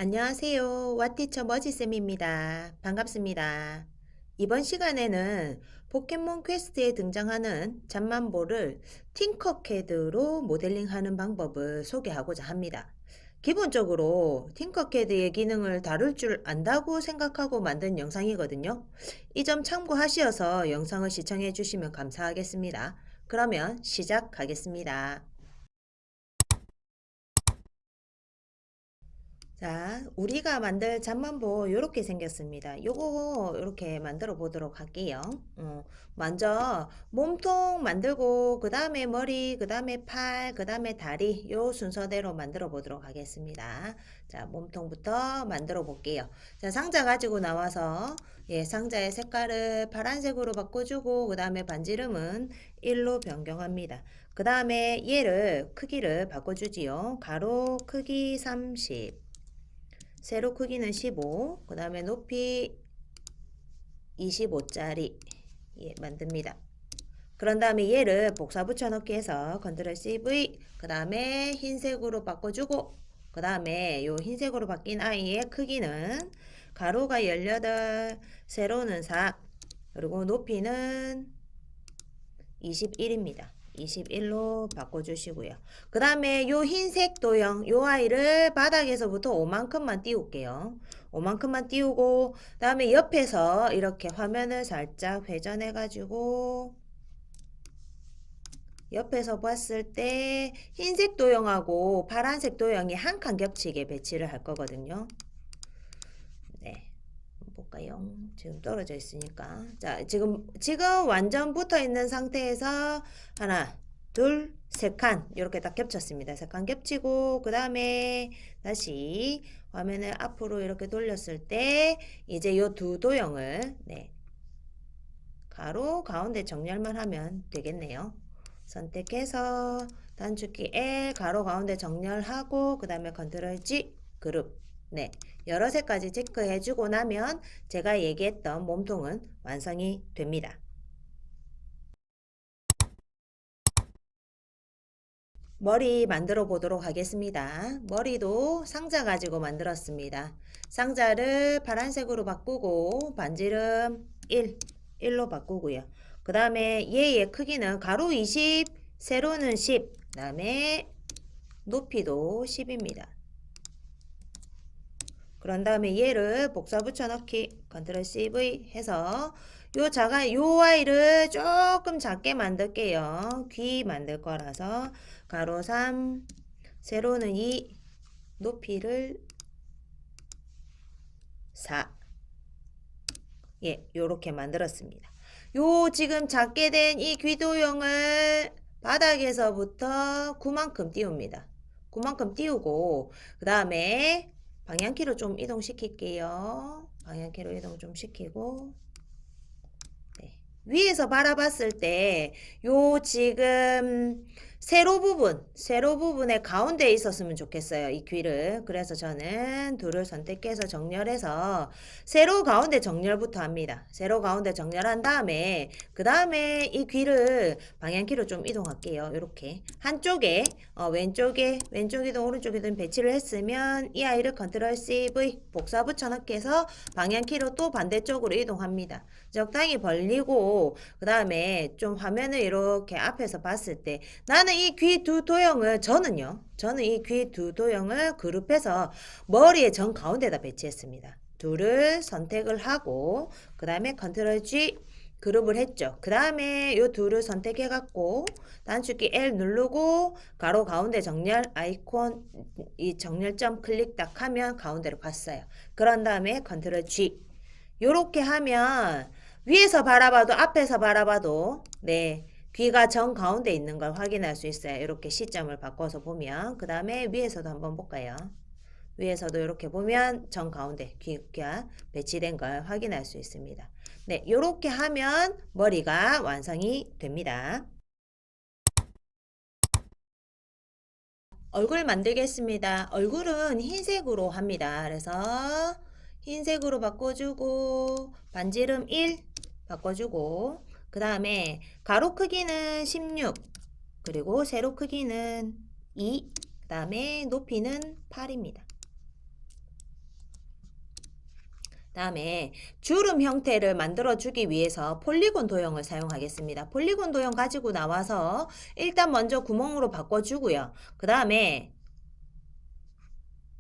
안녕하세요. 와티처 머지쌤입니다. 반갑습니다. 이번 시간에는 포켓몬 퀘스트에 등장하는 잠만보를 팅커캐드로 모델링하는 방법을 소개하고자 합니다. 기본적으로 팅커캐드의 기능을 다룰 줄 안다고 생각하고 만든 영상이거든요. 이 점 참고하셔서 영상을 시청해 주시면 감사하겠습니다. 그러면 시작하겠습니다. 자, 우리가 만들 잠만보 요렇게 생겼습니다. 요거 이렇게 만들어 보도록 할게요. 먼저 몸통 만들고 그 다음에 머리, 그 다음에 팔, 그 다음에 다리 요 순서대로 만들어 보도록 하겠습니다. 자, 몸통부터 만들어 볼게요. 자, 상자 가지고 나와서 상자의 색깔을 파란색으로 바꿔주고 그 다음에 반지름은 1로 변경합니다. 그 다음에 얘를 크기를 바꿔주지요. 가로 크기 30, 세로 크기는 15, 그 다음에 높이 25짜리 만듭니다. 그런 다음에 얘를 복사 붙여넣기 해서 컨트롤 CV, 그 다음에 흰색으로 바꿔주고, 그 다음에 요 흰색으로 바뀐 아이의 크기는 가로가 18, 세로는 4, 그리고 높이는 21입니다. 21로 바꿔주시고요. 그 다음에 요 흰색 도형 요 아이를 바닥에서부터 5만큼만 띄울게요. 5만큼만 띄우고 그 다음에 옆에서 이렇게 화면을 살짝 회전해 가지고 옆에서 봤을 때 흰색 도형하고 파란색 도형이 한 칸 겹치게 배치를 할 거거든요. 네. 볼까요? 지금 떨어져 있으니까. 자, 지금 완전 붙어 있는 상태에서 하나, 둘, 세 칸 이렇게 딱 겹쳤습니다. 세 칸 겹치고 그 다음에 다시 화면을 앞으로 이렇게 돌렸을 때 이제 요 두 도형을 가로 가운데 정렬만 하면 되겠네요. 선택해서 단축키 L 가로 가운데 정렬하고 그 다음에 컨트롤 G 그룹 여러 색까지 체크해주고 나면 제가 얘기했던 몸통은 완성이 됩니다. 머리 만들어 보도록 하겠습니다. 머리도 상자 가지고 만들었습니다. 상자를 파란색으로 바꾸고 반지름 1로 바꾸고요. 그 다음에 얘의 크기는 가로 20, 세로는 10, 그 다음에 높이도 10입니다. 그런 다음에 얘를 복사 붙여넣기 컨트롤 CV 해서 요 아이를 조금 작게 만들게요. 귀 만들 거라서 가로 3, 세로는 2, 높이를 4. 요렇게 만들었습니다. 지금 작게 된 이 귀도형을 바닥에서부터 9만큼 띄웁니다. 9만큼 띄우고 그 다음에 방향키로 좀 이동시킬게요. 방향키로 이동 좀 시키고 위에서 바라봤을 때 지금 세로 부분의 가운데에 있었으면 좋겠어요. 이 귀를. 그래서 저는 둘을 선택해서 정렬해서 세로 가운데 정렬부터 합니다. 세로 가운데 정렬한 다음에 그 다음에 이 귀를 방향키로 좀 이동할게요. 이렇게 한쪽에 왼쪽이든 오른쪽이든 배치를 했으면 이 아이를 컨트롤 CV 복사 붙여넣기 해서 방향키로 또 반대쪽으로 이동합니다. 적당히 벌리고 그 다음에 좀 화면을 이렇게 앞에서 봤을 때 나는 이 귀 두 도형을 저는 이 귀 두 도형을 그룹해서 머리의 정 가운데다 배치했습니다. 둘을 선택을 하고 그 다음에 컨트롤 G 그룹을 했죠. 그 다음에 요 둘을 선택해 갖고 단축키 L 누르고 가로 가운데 정렬 아이콘 이 정렬점 클릭 딱 하면 가운데로 갔어요. 그런 다음에 컨트롤 G 요렇게 하면 위에서 바라봐도 앞에서 바라봐도 귀가 정 가운데 있는 걸 확인할 수 있어요. 이렇게 시점을 바꿔서 보면 그 다음에 위에서도 한번 볼까요? 위에서도 이렇게 보면 정 가운데 귀가 배치된 걸 확인할 수 있습니다. 이렇게 하면 머리가 완성이 됩니다. 얼굴 만들겠습니다. 얼굴은 흰색으로 합니다. 그래서 흰색으로 바꿔주고 반지름 1 바꿔주고 그 다음에 가로 크기는 16 그리고 세로 크기는 2 그 다음에 높이는 8입니다. 다음에 주름 형태를 만들어주기 위해서 폴리곤 도형을 사용하겠습니다. 폴리곤 도형 가지고 나와서 일단 먼저 구멍으로 바꿔주고요. 그 다음에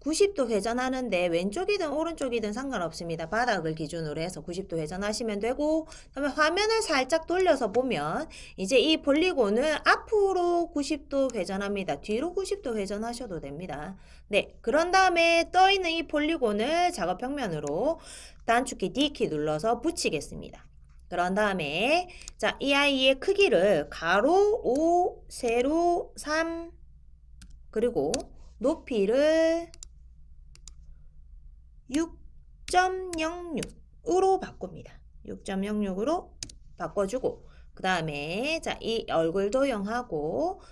90도 회전하는데 왼쪽이든 오른쪽이든 상관없습니다. 바닥을 기준으로 해서 90도 회전하시면 되고, 그다음에 화면을 살짝 돌려서 보면 이제 이 폴리곤을 앞으로 90도 회전합니다. 뒤로 90도 회전하셔도 됩니다. 네, 그런 다음에 떠있는 이 폴리곤을 작업 평면으로 단축키 D키 눌러서 붙이겠습니다. 그런 다음에 자, 이 아이의 크기를 가로 5, 세로 3, 그리고 높이를 6.06으로 바꿉니다. 6.06으로 바꿔주고 그 다음에 자, 이 얼굴 도형하고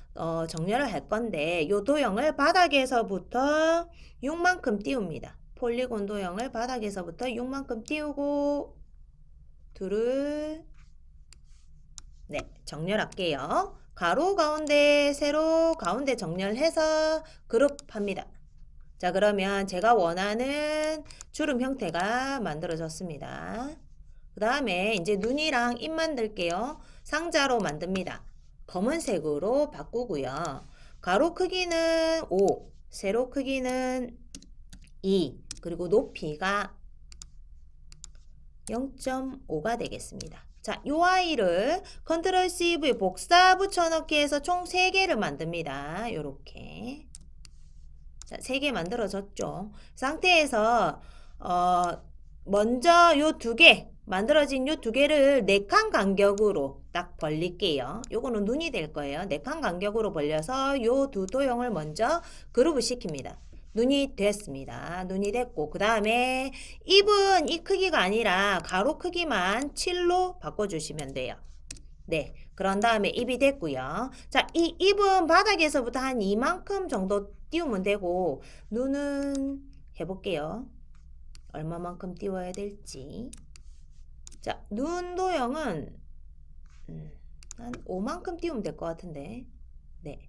정렬을 할 건데 이 도형을 바닥에서부터 6만큼 띄웁니다. 폴리곤 도형을 바닥에서부터 6만큼 띄우고 둘을 네, 정렬할게요. 가로 가운데 세로 가운데 정렬해서 그룹합니다. 자, 그러면 제가 원하는 주름 형태가 만들어졌습니다. 그 다음에 이제 눈이랑 입 만들게요. 상자로 만듭니다. 검은색으로 바꾸고요. 가로 크기는 5, 세로 크기는 2, 그리고 높이가 0.5가 되겠습니다. 자, 요 아이를 컨트롤 CV 복사 붙여넣기 해서 총 3개를 만듭니다. 요렇게. 자, 3개 만들어졌죠. 상태에서 먼저 요 2개 만들어진 요 2개를 4칸 간격으로 딱 벌릴게요. 요거는 눈이 될 거예요. 4칸 간격으로 벌려서 요 두 도형을 먼저 그룹을 시킵니다. 눈이 됐습니다. 눈이 됐고 그 다음에 입은 이 크기가 아니라 가로 크기만 7로 바꿔주시면 돼요. 네, 그런 다음에 입이 됐고요. 자, 이 입은 바닥에서부터 한 이만큼 정도 띄우면 되고 눈은 해볼게요. 얼마만큼 띄워야 될지. 자, 눈 도형은 한 5만큼 띄우면 될 것 같은데. 네.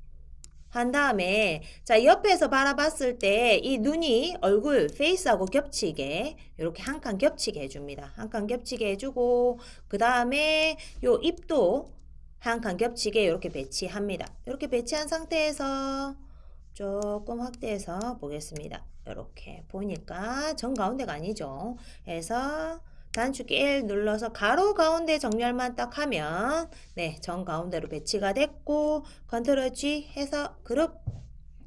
한 다음에 자, 옆에서 바라봤을 때 이 눈이 얼굴 페이스하고 겹치게 이렇게 한 칸 겹치게 해줍니다. 한 칸 겹치게 해주고 그 다음에 요 입도 한 칸 겹치게 이렇게 배치합니다. 이렇게 배치한 상태에서 조금 확대해서 보겠습니다. 이렇게 보니까 정 가운데가 아니죠. 해서 단축키 L 눌러서 가로 가운데 정렬만 딱 하면 네, 정 가운데로 배치가 됐고 컨트롤 G 해서 그룹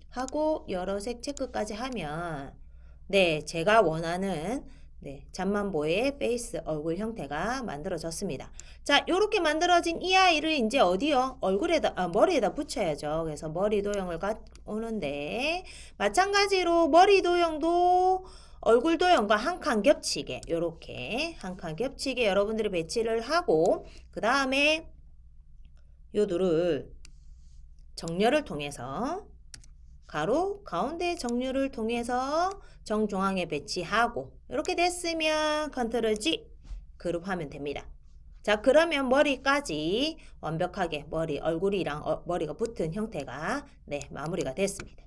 하고 여러 색 체크까지 하면 네, 제가 원하는 네, 잠만보의 페이스 얼굴 형태가 만들어졌습니다. 자, 요렇게 만들어진 이 아이를 이제 어디요? 얼굴에다, 머리에다 붙여야죠. 그래서 머리 도형을 오는데, 마찬가지로 머리 도형도 얼굴 도형과 한 칸 겹치게, 요렇게 한 칸 겹치게 여러분들이 배치를 하고, 그 다음에 요 둘을 정렬을 통해서 가로 가운데 정렬을 통해서 정중앙에 배치하고 이렇게 됐으면 컨트롤 G 그룹하면 됩니다. 자, 그러면 머리까지 완벽하게 얼굴이랑 머리가 붙은 형태가 네, 마무리가 됐습니다.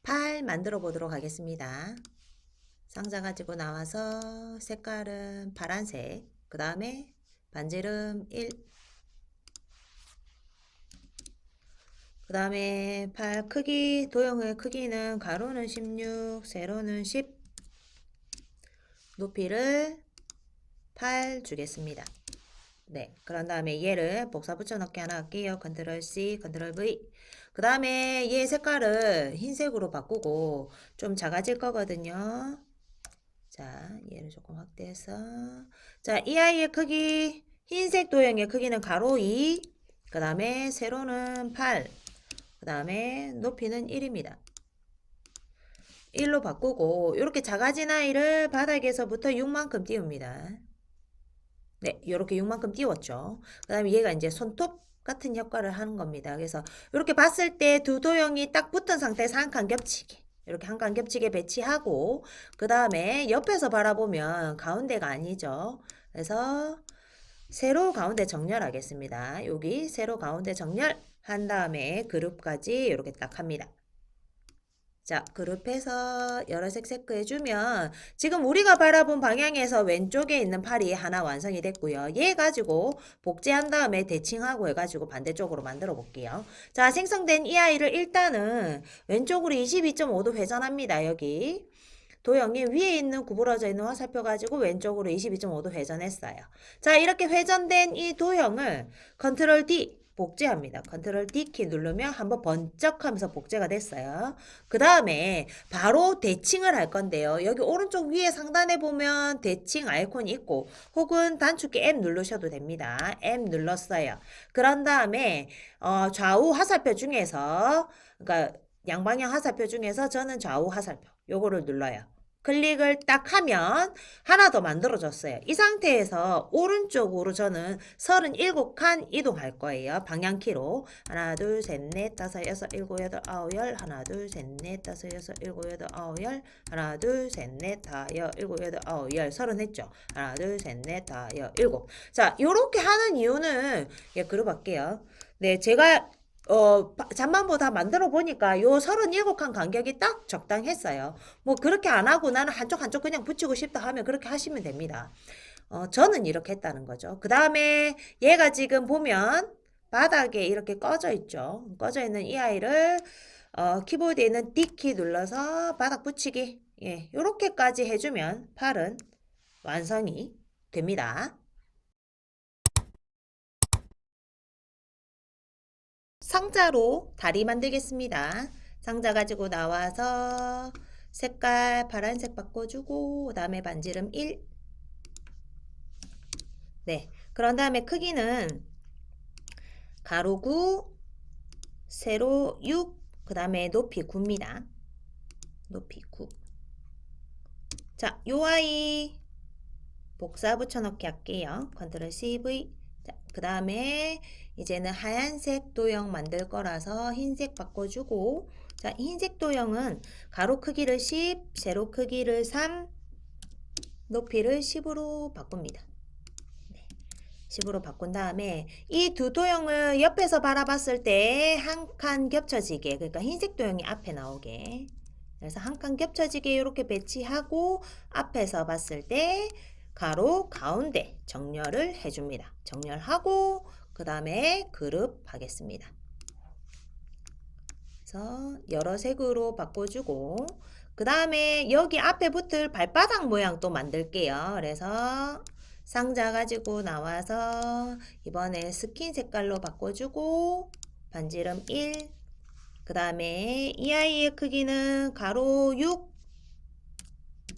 팔 만들어 보도록 하겠습니다. 상자 가지고 나와서 색깔은 파란색, 그 다음에 반지름 1, 그 다음에 팔 크기, 도형의 크기는 가로는 16, 세로는 10, 높이를 8 주겠습니다. 네, 그런 다음에 얘를 복사 붙여넣기 하나 할게요. 컨트롤 C, 컨트롤 V. 그 다음에 얘 색깔을 흰색으로 바꾸고 좀 작아질 거거든요. 자, 얘를 조금 확대해서 자, 이 아이의 크기, 흰색 도형의 크기는 가로 2, 그 다음에 세로는 8, 그 다음에 높이는 1입니다. 1로 바꾸고 이렇게 작아진 아이를 바닥에서부터 6만큼 띄웁니다. 네, 이렇게 6만큼 띄웠죠. 그 다음에 얘가 이제 손톱 같은 효과를 하는 겁니다. 그래서 이렇게 봤을 때 두 도형이 딱 붙은 상태에서 한 칸 겹치게 이렇게 한 칸 겹치게 배치하고 그 다음에 옆에서 바라보면 가운데가 아니죠. 그래서 세로 가운데 정렬하겠습니다. 여기 세로 가운데 정렬 한 다음에 그룹까지 이렇게 딱 합니다. 자, 그룹해서 여러 색 체크해주면 지금 우리가 바라본 방향에서 왼쪽에 있는 팔이 하나 완성이 됐고요. 얘 가지고 복제한 다음에 대칭하고 해가지고 반대쪽으로 만들어 볼게요. 자, 생성된 이 아이를 일단은 왼쪽으로 22.5도 회전합니다. 여기. 도형이 위에 있는 구부러져 있는 화살표 가지고 왼쪽으로 22.5도 회전했어요. 자, 이렇게 회전된 이 도형을 컨트롤 D 복제합니다. 컨트롤 D키 누르면 한번 번쩍하면서 복제가 됐어요. 그 다음에 바로 대칭을 할 건데요. 여기 오른쪽 위에 상단에 보면 대칭 아이콘이 있고 혹은 단축키 M 누르셔도 됩니다. M 눌렀어요. 그런 다음에 좌우 화살표 중에서 그러니까 양방향 화살표 중에서 저는 좌우 화살표 요거를 눌러요. 클릭을 딱 하면 하나 더 만들어졌어요. 이 상태에서 오른쪽으로 저는 37칸 이동할 거예요. 방향키로. 하나, 둘, 셋, 넷, 다섯, 여섯, 일곱, 여덟, 아홉, 열. 하나, 둘, 셋, 넷, 다섯, 여섯, 일곱, 여덟, 아홉, 열. 하나, 둘, 셋, 넷, 다, 일곱, 여덟, 아홉, 열. 30 했죠. 하나, 둘, 셋, 넷, 다, 일곱. 자, 요렇게 하는 이유는, 예, 그룹 할게요. 네, 제가 잠만보다 만들어 보니까 요 37칸 간격이 딱 적당했어요. 뭐 그렇게 안 하고 나는 한쪽 그냥 붙이고 싶다 하면 그렇게 하시면 됩니다. 저는 이렇게 했다는 거죠. 그 다음에 얘가 지금 보면 바닥에 이렇게 꺼져 있죠. 꺼져 있는 이 아이를 키보드에 있는 D키 눌러서 바닥 붙이기. 예, 요렇게까지 해주면 팔은 완성이 됩니다. 상자로 다리 만들겠습니다. 상자 가지고 나와서 색깔 파란색 바꿔주고 그 다음에 반지름 1. 네, 그런 다음에 크기는 가로 9, 세로 6, 그 다음에 높이 9입니다. 높이 9. 자, 요 아이 복사 붙여넣기 할게요. 컨트롤 CV. 자, 그 다음에 이제는 하얀색 도형 만들 거라서 흰색 바꿔주고, 자, 흰색 도형은 가로 크기를 10, 세로 크기를 3, 높이를 10으로 바꿉니다. 네, 10으로 바꾼 다음에 이 두 도형을 옆에서 바라봤을 때 한 칸 겹쳐지게, 그러니까 흰색 도형이 앞에 나오게, 그래서 한 칸 겹쳐지게 이렇게 배치하고 앞에서 봤을 때 가로 가운데 정렬을 해줍니다. 정렬하고 그 다음에 그룹 하겠습니다. 그래서 여러 색으로 바꿔주고 그 다음에 여기 앞에 붙을 발바닥 모양 또 만들게요. 그래서 상자 가지고 나와서 이번에 스킨 색깔로 바꿔주고 반지름 1, 그 다음에 이 아이의 크기는 가로 6,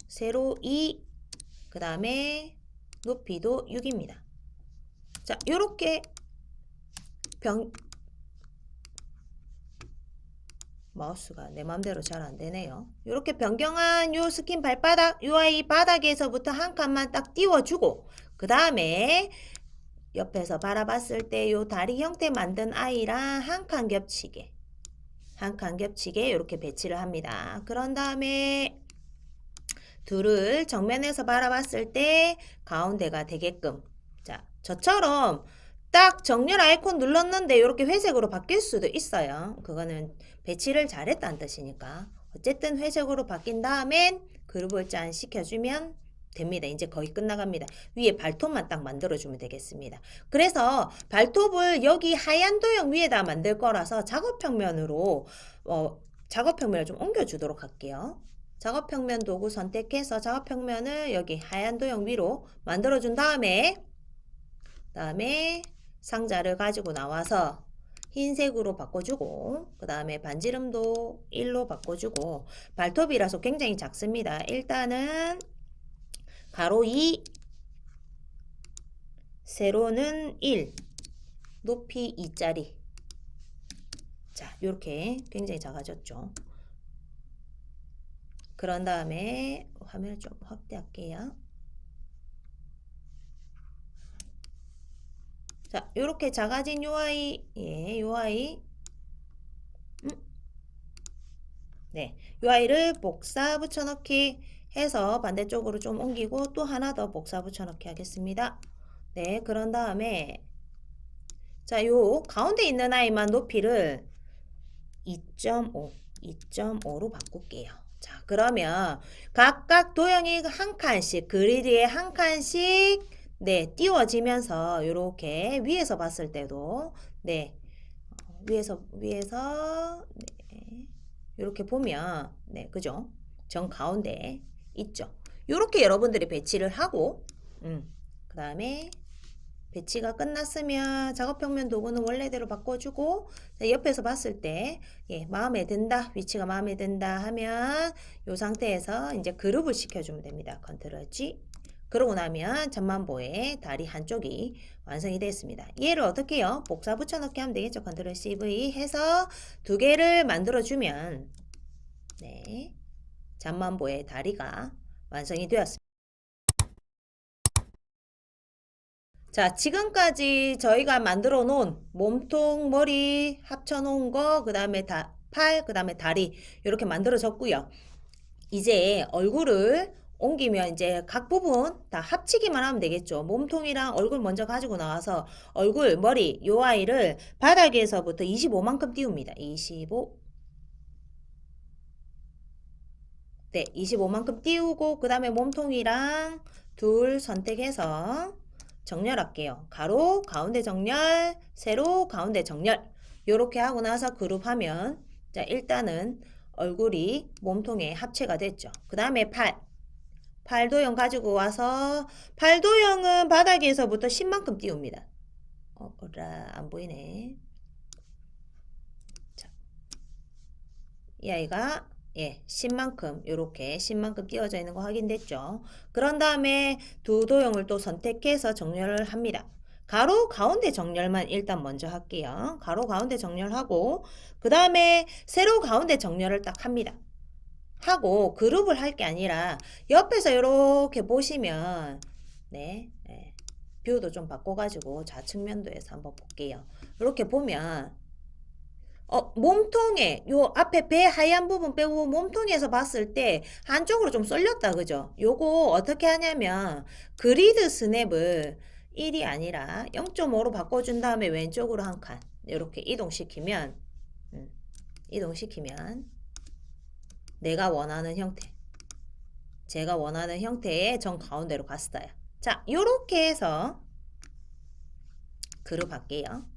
세로 2, 그 다음에 높이도 6입니다. 자, 요렇게 마우스가 내 맘대로 잘 안 되네요. 요렇게 변경한 요 스킨 발바닥, 요 아이 바닥에서부터 한 칸만 딱 띄워주고, 그 다음에 옆에서 바라봤을 때 요 다리 형태 만든 아이랑 한 칸 겹치게, 한 칸 겹치게 이렇게 배치를 합니다. 그런 다음에 둘을 정면에서 바라봤을 때 가운데가 되게끔, 자, 저처럼 딱 정렬 아이콘 눌렀는데 이렇게 회색으로 바뀔 수도 있어요. 그거는 배치를 잘했다는 뜻이니까. 어쨌든 회색으로 바뀐 다음엔 그룹을 짠 시켜주면 됩니다. 이제 거의 끝나갑니다. 위에 발톱만 딱 만들어주면 되겠습니다. 그래서 발톱을 여기 하얀 도형 위에다 만들 거라서 작업평면으로 작업평면을 좀 옮겨주도록 할게요. 작업평면 도구 선택해서 작업평면을 여기 하얀 도형 위로 만들어준 다음에 상자를 가지고 나와서 흰색으로 바꿔주고 그 다음에 반지름도 1로 바꿔주고 발톱이라서 굉장히 작습니다. 일단은 가로 2, 세로는 1, 높이 2짜리. 자, 이렇게 굉장히 작아졌죠. 그런 다음에 화면을 좀 확대할게요. 자, 요렇게 작아진 요 아이, 예, 요 아이. 네, 요 아이를 복사 붙여넣기 해서 반대쪽으로 좀 옮기고 또 하나 더 복사 붙여넣기 하겠습니다. 네, 그런 다음에 자, 요 가운데 있는 아이만 높이를 2.5 2.5로 바꿀게요. 자, 그러면 각각 도형이 한 칸씩, 그리드에 한 칸씩, 네, 띄워지면서, 요렇게 위에서 봤을 때도, 네, 위에서, 네, 요렇게 보면, 네, 그죠? 정 가운데 있죠? 요렇게 여러분들이 배치를 하고, 그 다음에, 배치가 끝났으면 작업평면 도구는 원래대로 바꿔주고, 옆에서 봤을 때 예, 마음에 든다, 위치가 마음에 든다 하면 이 상태에서 이제 그룹을 시켜주면 됩니다. 컨트롤 G. 그러고 나면 전만보의 다리 한쪽이 완성이 됐습니다. 얘를 어떻게 해요? 복사 붙여넣기 하면 되겠죠. 컨트롤 CV 해서 두 개를 만들어주면 네, 전만보의 다리가 완성이 되었습니다. 자, 지금까지 저희가 만들어 놓은 몸통, 머리 합쳐 놓은 거, 그 다음에 팔, 그 다음에 다리 이렇게 만들어졌고요. 이제 얼굴을 옮기면 이제 각 부분 다 합치기만 하면 되겠죠. 몸통이랑 얼굴 먼저 가지고 나와서 얼굴, 머리, 요 아이를 바닥에서부터 25만큼 띄웁니다. 25. 네, 25만큼 띄우고 그 다음에 몸통이랑 둘 선택해서 정렬할게요. 가로, 가운데 정렬, 세로, 가운데 정렬. 요렇게 하고 나서 그룹하면 자, 일단은 얼굴이 몸통에 합체가 됐죠. 그 다음에 팔도형 가지고 와서 팔도형은 바닥에서부터 10만큼 띄웁니다. 안 보이네. 자, 이 아이가 예, 10만큼 요렇게 10만큼 띄워져 있는 거 확인됐죠. 그런 다음에 두 도형을 또 선택해서 정렬을 합니다. 가로 가운데 정렬만 일단 먼저 할게요. 가로 가운데 정렬하고 그 다음에 세로 가운데 정렬을 딱 합니다. 하고 그룹을 할 게 아니라 옆에서 이렇게 보시면 네, 네, 뷰도 좀 바꿔가지고 좌측면도에서 한번 볼게요. 이렇게 보면 몸통에 요 앞에 배 하얀 부분 빼고 몸통에서 봤을 때 한쪽으로 좀 쏠렸다 그죠? 요거 어떻게 하냐면 그리드 스냅을 1이 아니라 0.5로 바꿔준 다음에 왼쪽으로 한 칸 이렇게 이동시키면 내가 원하는 형태 제가 원하는 형태의 정 가운데로 갔어요. 자, 요렇게 해서 그룹 할게요.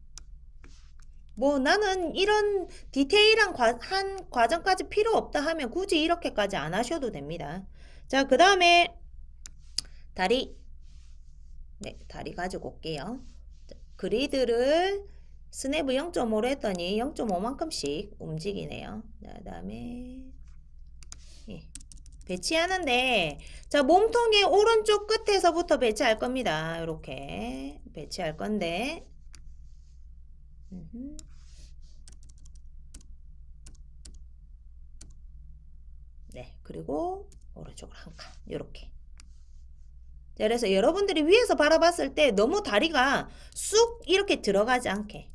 뭐 나는 이런 디테일한 한 과정까지 필요 없다 하면 굳이 이렇게까지 안 하셔도 됩니다. 자, 그 다음에 다리. 네, 다리 가지고 올게요. 자, 그리드를 스냅을 0.5로 했더니 0.5만큼씩 움직이네요. 그 다음에 예, 배치하는데 자, 몸통의 오른쪽 끝에서부터 배치할 겁니다. 이렇게 배치할 건데 네, 그리고 오른쪽으로 한 칸, 요렇게. 그래서 여러분들이 위에서 바라봤을 때 너무 다리가 쑥 이렇게 들어가지 않게,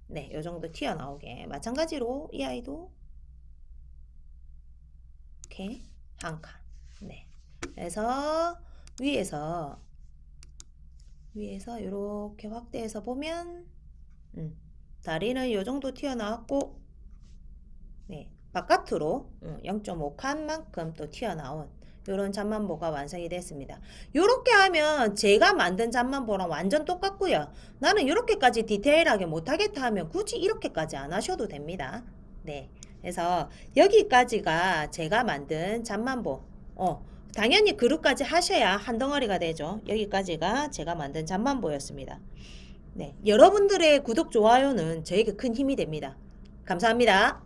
네, 요 정도 튀어나오게. 마찬가지로 이 아이도 이렇게 한 칸, 네. 그래서 위에서 이렇게 확대해서 보면, 다리는 요 정도 튀어나왔고, 네, 바깥으로 0.5칸만큼 또 튀어나온 요런 잠만보가 완성이 됐습니다. 요렇게 하면 제가 만든 잠만보랑 완전 똑같고요. 나는 요렇게까지 디테일하게 못하겠다 하면 굳이 이렇게까지 안 하셔도 됩니다. 네, 그래서 여기까지가 제가 만든 잠만보. 당연히 그룹까지 하셔야 한 덩어리가 되죠. 여기까지가 제가 만든 잠만보였습니다. 네, 여러분들의 구독, 좋아요는 저에게 큰 힘이 됩니다. 감사합니다.